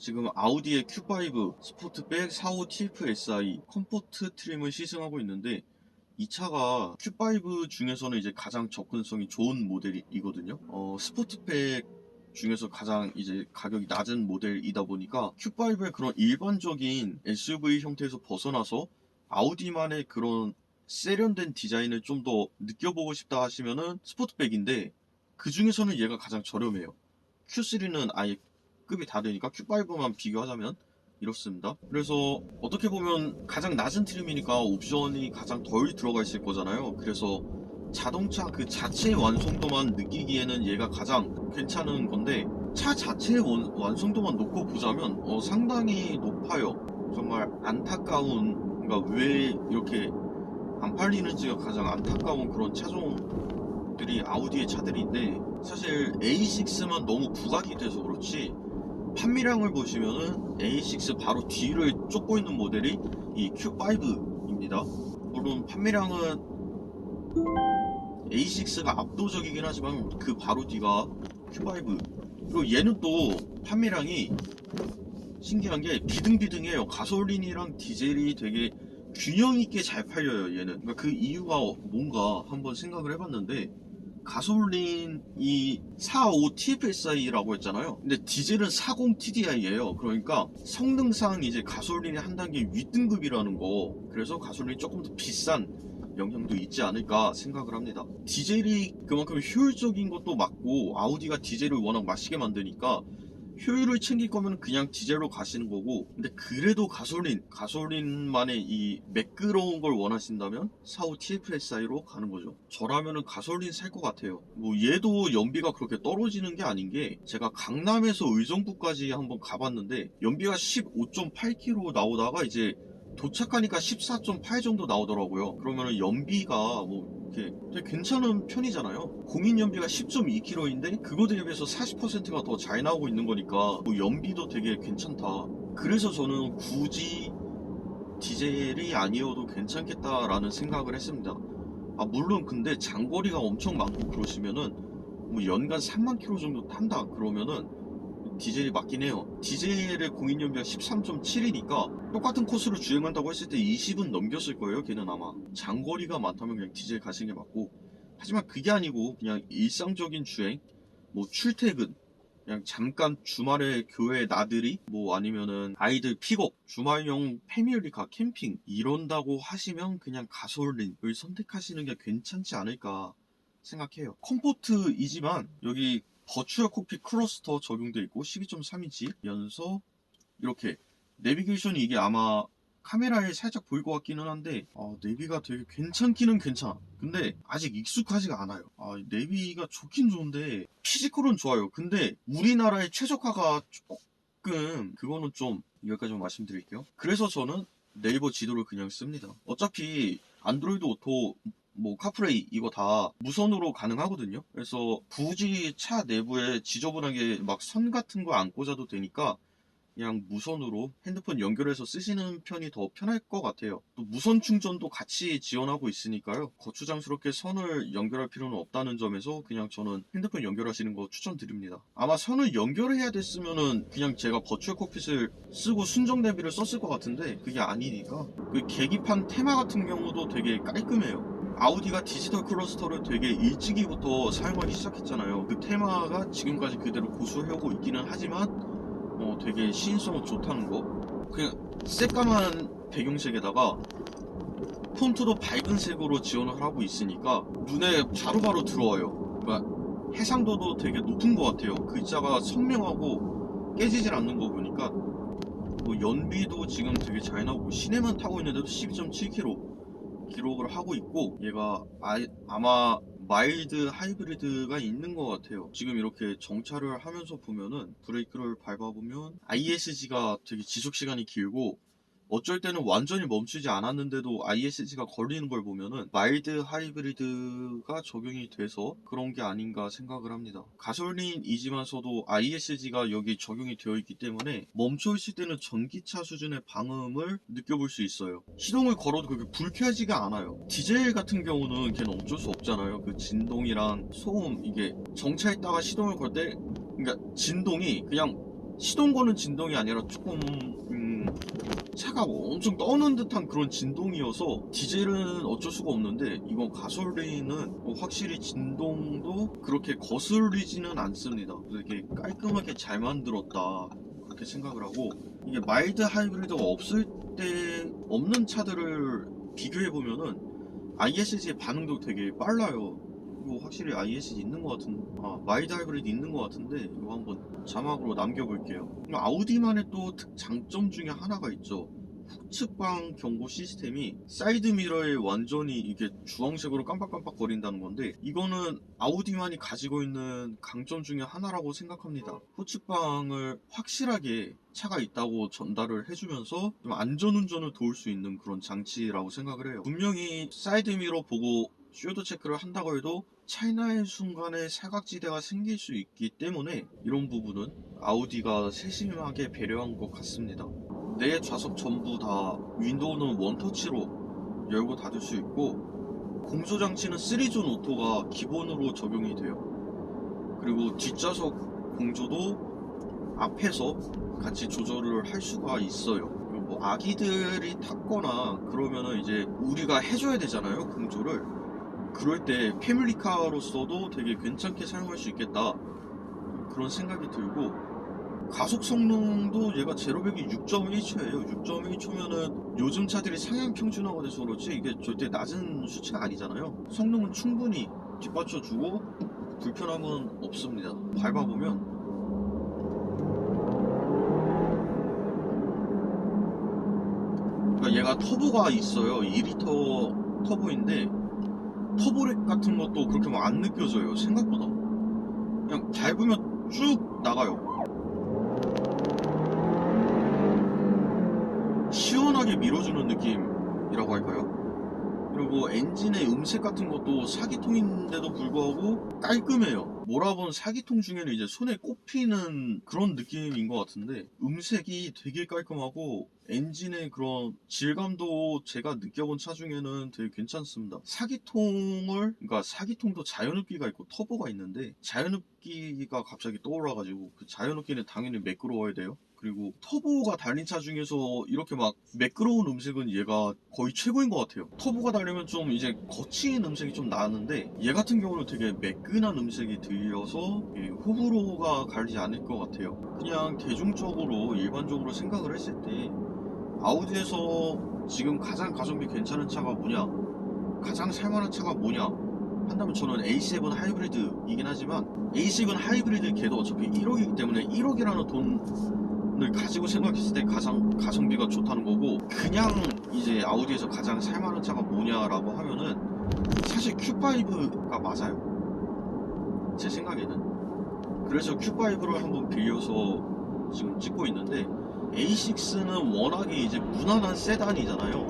지금 아우디의 Q5 스포트백 45 TF-SI 컴포트 트림을 시승하고 있는데, 이 차가 Q5 중에서는 이제 가장 접근성이 좋은 모델이거든요. 스포트백 중에서 가장 이제 가격이 낮은 모델이다 보니까 Q5의 그런 일반적인 SUV 형태에서 벗어나서 아우디만의 그런 세련된 디자인을 좀 더 느껴보고 싶다 하시면은 스포트백인데, 그 중에서는 얘가 가장 저렴해요. Q3는 아예 급이 다르니까 Q5만 비교하자면 이렇습니다. 그래서 어떻게 보면 가장 낮은 트림이니까 옵션이 가장 덜 들어가 있을 거잖아요. 그래서 자동차 그 자체의 완성도만 느끼기에는 얘가 가장 괜찮은 건데, 차 자체의 완성도만 놓고 보자면 상당히 높아요. 정말 안타까운, 그러니까 왜 이렇게 안 팔리는지가 가장 안타까운 그런 차종들이 아우디의 차들인데, 사실 A6만 너무 부각이 돼서 그렇지 판매량을 보시면은 A6 바로 뒤를 쫓고 있는 모델이 이 Q5입니다. 물론 판매량은 A6가 압도적이긴 하지만 그 바로 뒤가 Q5. 그리고 얘는 또 판매량이 신기한 게 비등비등해요. 가솔린이랑 디젤이 되게 균형 있게 잘 팔려요, 얘는. 그러니까 그 이유가 뭔가 한번 생각을 해봤는데, 가솔린이 45 TF-SI라고 했잖아요. 근데 디젤은 40 TDI예요. 그러니까 성능상 이제 가솔린이 한 단계 윗등급이라는 거. 그래서 가솔린이 조금 더 비싼 영향도 있지 않을까 생각을 합니다. 디젤이 그만큼 효율적인 것도 맞고, 아우디가 디젤을 워낙 맛있게 만드니까 효율을 챙길 거면 그냥 디젤로 가시는 거고, 근데 그래도 가솔린만의 이 매끄러운 걸 원하신다면 45 TF-SI로 가는 거죠. 저라면은 가솔린 살 것 같아요. 뭐 얘도 연비가 그렇게 떨어지는 게 아닌 게, 제가 강남에서 의정부까지 한번 가봤는데 연비가 15.8km 나오다가 이제 도착하니까 14.8 정도 나오더라고요. 그러면은 연비가 뭐 이렇게 되게 괜찮은 편이잖아요. 공인 연비가 10.2km인데 그거 대비해서 40%가 더 잘 나오고 있는 거니까 뭐 연비도 되게 괜찮다. 그래서 저는 굳이 디젤이 아니어도 괜찮겠다라는 생각을 했습니다. 물론 근데 장거리가 엄청 많고 그러시면은 뭐 연간 3만 킬로 정도 탄다 그러면은 디젤이 맞긴 해요. 디젤의 공인연비가 13.7이니까 똑같은 코스로 주행한다고 했을 때 20은 넘겼을 거예요. 걔는 아마. 장거리가 많다면 그냥 디젤 가시는 게 맞고, 하지만 그게 아니고 그냥 일상적인 주행, 뭐 출퇴근, 그냥 잠깐 주말에 교회 나들이, 뭐 아니면은 아이들 픽업, 주말용 패밀리카 캠핑 이런다고 하시면 그냥 가솔린을 선택하시는 게 괜찮지 않을까 생각해요. 컴포트이지만 여기 버추얼 콕핏 클러스터 적용되어 있고 12.3인치면서 이렇게 내비게이션이, 이게 아마 카메라에 살짝 보일 것 같기는 한데 내비가 되게 괜찮기는 괜찮아. 근데 아직 익숙하지가 않아요. 내비가 좋긴 좋은데 피지컬은 좋아요. 근데 우리나라의 최적화가 조금, 그거는 좀 여기까지만 말씀드릴게요. 그래서 저는 네이버 지도를 그냥 씁니다. 어차피 안드로이드 오토, 뭐 카프레이 이거 다 무선으로 가능하거든요. 그래서 굳이 차 내부에 지저분하게 막 선 같은 거 안 꽂아도 되니까 그냥 무선으로 핸드폰 연결해서 쓰시는 편이 더 편할 것 같아요. 또 무선 충전도 같이 지원하고 있으니까요. 거추장스럽게 선을 연결할 필요는 없다는 점에서 그냥 저는 핸드폰 연결하시는 거 추천드립니다. 아마 선을 연결해야 됐으면은 그냥 제가 버추얼 콕핏을 쓰고 순정 내비를 썼을 것 같은데 그게 아니니까. 그 계기판 테마 같은 경우도 되게 깔끔해요. 아우디가 디지털 클러스터를 되게 일찍이부터 사용하기 시작했잖아요. 그 테마가 지금까지 그대로 고수해오고 있기는 하지만 되게 시인성은 좋다는 거. 그냥 새까만 배경색에다가 폰트도 밝은 색으로 지원을 하고 있으니까 눈에 바로바로 들어와요. 그러니까 해상도도 되게 높은 것 같아요. 글자가 선명하고 깨지질 않는 거 보니까. 뭐 연비도 지금 되게 잘 나오고, 시내만 타고 있는데도 12.7km 기록을 하고 있고, 얘가 아마 마일드 하이브리드가 있는 것 같아요. 지금 이렇게 정차를 하면서 보면은 브레이크를 밟아보면 ISG가 되게 지속시간이 길고, 어쩔 때는 완전히 멈추지 않았는데도 ISG가 걸리는 걸 보면은 마일드 하이브리드가 적용이 돼서 그런 게 아닌가 생각을 합니다. 가솔린이지만서도 ISG가 여기 적용이 되어 있기 때문에 멈춰 있을 때는 전기차 수준의 방음을 느껴볼 수 있어요. 시동을 걸어도 그게 불쾌하지가 않아요. 디젤 같은 경우는 걔는 어쩔 수 없잖아요. 그 진동이랑 소음, 이게 정차했다가 시동을 걸 때, 그러니까 진동이 그냥 시동 거는 진동이 아니라 조금 차가 엄청 떠는 듯한 그런 진동이어서 디젤은 어쩔 수가 없는데, 이건 가솔린은 확실히 진동도 그렇게 거슬리지는 않습니다. 되게 깔끔하게 잘 만들었다, 그렇게 생각을 하고, 이게 마일드 하이브리드가 없는 차들을 비교해보면은 ISG의 반응도 되게 빨라요. 이거 확실히 ISG 있는 것 같은, 마일드 하이브리드 있는 것 같은데, 이거 한번 자막으로 남겨볼게요. 아우디만의 또 장점 중에 하나가 있죠. 후측방 경고 시스템이 사이드미러에 완전히 이게 주황색으로 깜빡깜빡 거린다는 건데, 이거는 아우디만이 가지고 있는 강점 중에 하나라고 생각합니다. 후측방을 확실하게 차가 있다고 전달을 해주면서 좀 안전운전을 도울 수 있는 그런 장치라고 생각을 해요. 분명히 사이드미러 보고 숄더 체크를 한다고 해도 차이나의 순간에 사각지대가 생길 수 있기 때문에 이런 부분은 아우디가 세심하게 배려한 것 같습니다. 내 좌석 전부 다 윈도우는 원터치로 열고 닫을 수 있고, 공조장치는 3존 오토가 기본으로 적용이 돼요. 그리고 뒷좌석 공조도 앞에서 같이 조절을 할 수가 있어요. 뭐 아기들이 탔거나 그러면은 이제 우리가 해줘야 되잖아요, 공조를. 그럴 때 패밀리카로서도 되게 괜찮게 사용할 수 있겠다, 그런 생각이 들고, 가속 성능도 얘가 제로백이 6.1초예요. 6.1초면은 요즘 차들이 상향 평준화가 돼서 그렇지 이게 절대 낮은 수치가 아니잖아요. 성능은 충분히 뒷받쳐주고 불편함은 없습니다. 밟아보면 그러니까 얘가 터보가 있어요. 2리터 터보인데 터보렉 같은 것도 그렇게 막 안 느껴져요. 생각보다 그냥 밟으면 쭉 나가요. 시원하게 밀어주는 느낌이라고 할까요? 그리고 엔진의 음색 같은 것도 4기통인데도 불구하고 깔끔해요. 몰아본 4기통 중에는 이제 손에 꼽히는 그런 느낌인 것 같은데, 음색이 되게 깔끔하고 엔진의 그런 질감도 제가 느껴본 차 중에는 되게 괜찮습니다. 4기통을, 그러니까 4기통도 자연흡기가 있고 터보가 있는데, 자연흡기가 갑자기 떠올라가지고, 그 자연흡기는 당연히 매끄러워야 돼요. 그리고 터보가 달린 차 중에서 이렇게 막 매끄러운 음색은 얘가 거의 최고인 것 같아요. 터보가 달리면 좀 이제 거친 음색이 좀 나는데, 얘 같은 경우는 되게 매끈한 음색이 들려서 호불호가 가리지 않을 것 같아요. 그냥 대중적으로 일반적으로 생각을 했을 때 아우디에서 지금 가장 가성비 괜찮은 차가 뭐냐, 가장 살만한 차가 뭐냐 한다면 저는 A7 하이브리드이긴 하지만, A7 하이브리드 걔도 어차피 1억이기 때문에 1억이라는 돈을 가지고 생각했을 때 가성비가 좋다는 거고, 그냥 이제 아우디에서 가장 살만한 차가 뭐냐라고 하면은 사실 Q5가 맞아요, 제 생각에는. 그래서 Q5를 한번 빌려서 지금 찍고 있는데, A6는 워낙에 이제 무난한 세단이잖아요.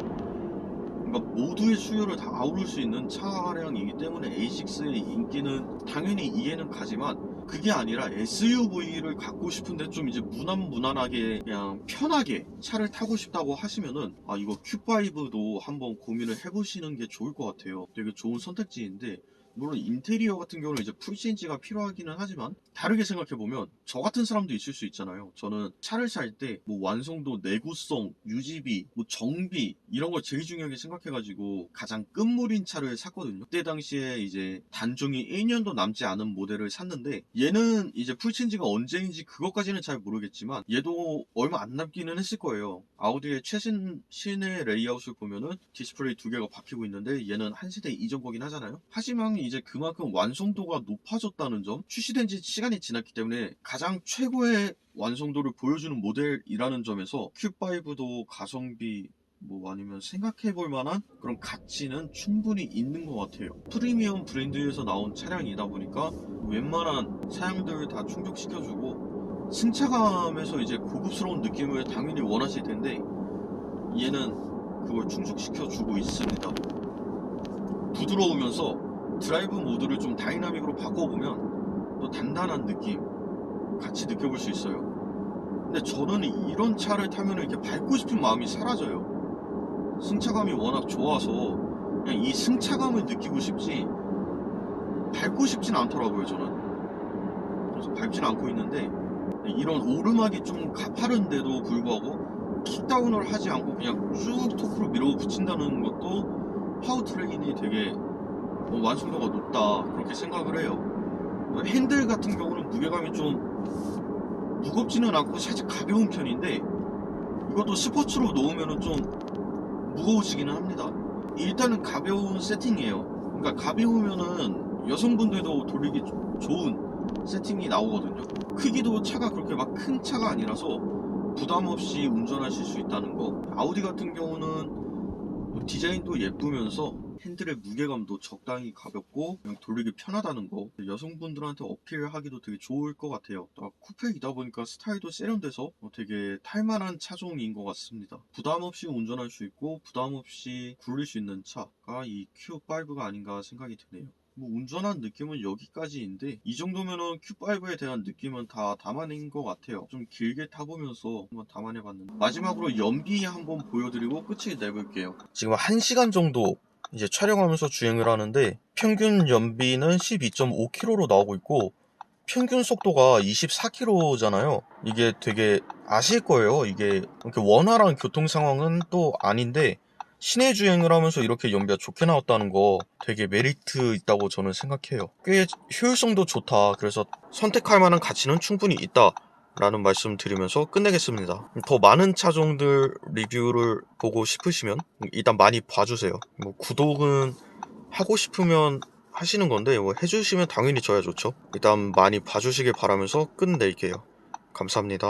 그러니까 모두의 수요를 다 아우를 수 있는 차량이기 때문에 A6의 인기는 당연히 이해는 가지만, 그게 아니라 SUV를 갖고 싶은데 좀 이제 무난하게 그냥 편하게 차를 타고 싶다고 하시면은 이거 Q5도 한번 고민을 해보시는 게 좋을 것 같아요. 되게 좋은 선택지인데, 물론 인테리어 같은 경우는 이제 풀체인지가 필요하기는 하지만, 다르게 생각해보면 저 같은 사람도 있을 수 있잖아요. 저는 차를 살 때 뭐 완성도, 내구성, 유지비, 뭐 정비 이런 걸 제일 중요하게 생각해가지고 가장 끝물인 차를 샀거든요. 그때 당시에 이제 단종이 1년도 남지 않은 모델을 샀는데, 얘는 이제 풀체인지가 언제인지 그것까지는 잘 모르겠지만 얘도 얼마 안 남기는 했을 거예요. 아우디의 최신 시내 레이아웃을 보면은 디스플레이 2개가 바뀌고 있는데, 얘는 한 세대 이전 거긴 하잖아요. 하지만 이제 그만큼 완성도가 높아졌다는 점, 출시된 지 시간이 지났기 때문에 가장 최고의 완성도를 보여주는 모델이라는 점에서 Q5도 가성비 아니면 생각해볼 만한 그런 가치는 충분히 있는 것 같아요. 프리미엄 브랜드에서 나온 차량이다 보니까 웬만한 사양들을 다 충족시켜주고, 승차감에서 이제 고급스러운 느낌을 당연히 원하실 텐데 얘는 그걸 충족시켜주고 있습니다. 부드러우면서 드라이브 모드를 좀 다이나믹으로 바꿔보면 또 단단한 느낌 같이 느껴볼 수 있어요. 근데 저는 이런 차를 타면 이렇게 밟고 싶은 마음이 사라져요. 승차감이 워낙 좋아서 그냥 이 승차감을 느끼고 싶지 밟고 싶진 않더라고요, 저는. 그래서 밟진 않고 있는데, 이런 오르막이 좀 가파른데도 불구하고 킥다운을 하지 않고 그냥 쭉 토크로 밀어붙인다는 것도 파워트레인이 되게 완성도가 높다 그렇게 생각을 해요. 핸들 같은 경우는 무게감이 좀 무겁지는 않고 살짝 가벼운 편인데 이것도 스포츠로 놓으면 좀 무거워지기는 합니다. 일단은 가벼운 세팅이에요. 그러니까 가벼우면은 여성분들도 돌리기 좋은 세팅이 나오거든요. 크기도 차가 그렇게 막 큰 차가 아니라서 부담 없이 운전하실 수 있다는 거. 아우디 같은 경우는 디자인도 예쁘면서 핸들의 무게감도 적당히 가볍고 그냥 돌리기 편하다는 거, 여성분들한테 어필하기도 되게 좋을 것 같아요. 쿠페이다 보니까 스타일도 세련돼서 되게 탈만한 차종인 것 같습니다. 부담 없이 운전할 수 있고 부담 없이 굴릴 수 있는 차가 이 Q5가 아닌가 생각이 드네요. 운전한 느낌은 여기까지인데 이 정도면은 Q5에 대한 느낌은 다 담아낸 것 같아요. 좀 길게 타보면서 한번 담아내봤는데 마지막으로 연비 한번 보여드리고 끝을 내볼게요. 지금 1시간 정도 이제 촬영하면서 주행을 하는데 평균 연비는 12.5km로 나오고 있고 평균 속도가 24km잖아요. 이게 되게 아실 거예요. 이게 이렇게 원활한 교통 상황은 또 아닌데 시내 주행을 하면서 이렇게 연비가 좋게 나왔다는 거 되게 메리트 있다고 저는 생각해요. 꽤 효율성도 좋다. 그래서 선택할 만한 가치는 충분히 있다 라는 말씀 드리면서 끝내겠습니다. 더 많은 차종들 리뷰를 보고 싶으시면 일단 많이 봐주세요. 구독은 하고 싶으면 하시는 건데 해주시면 당연히 저야 좋죠. 일단 많이 봐주시길 바라면서 끝낼게요. 감사합니다.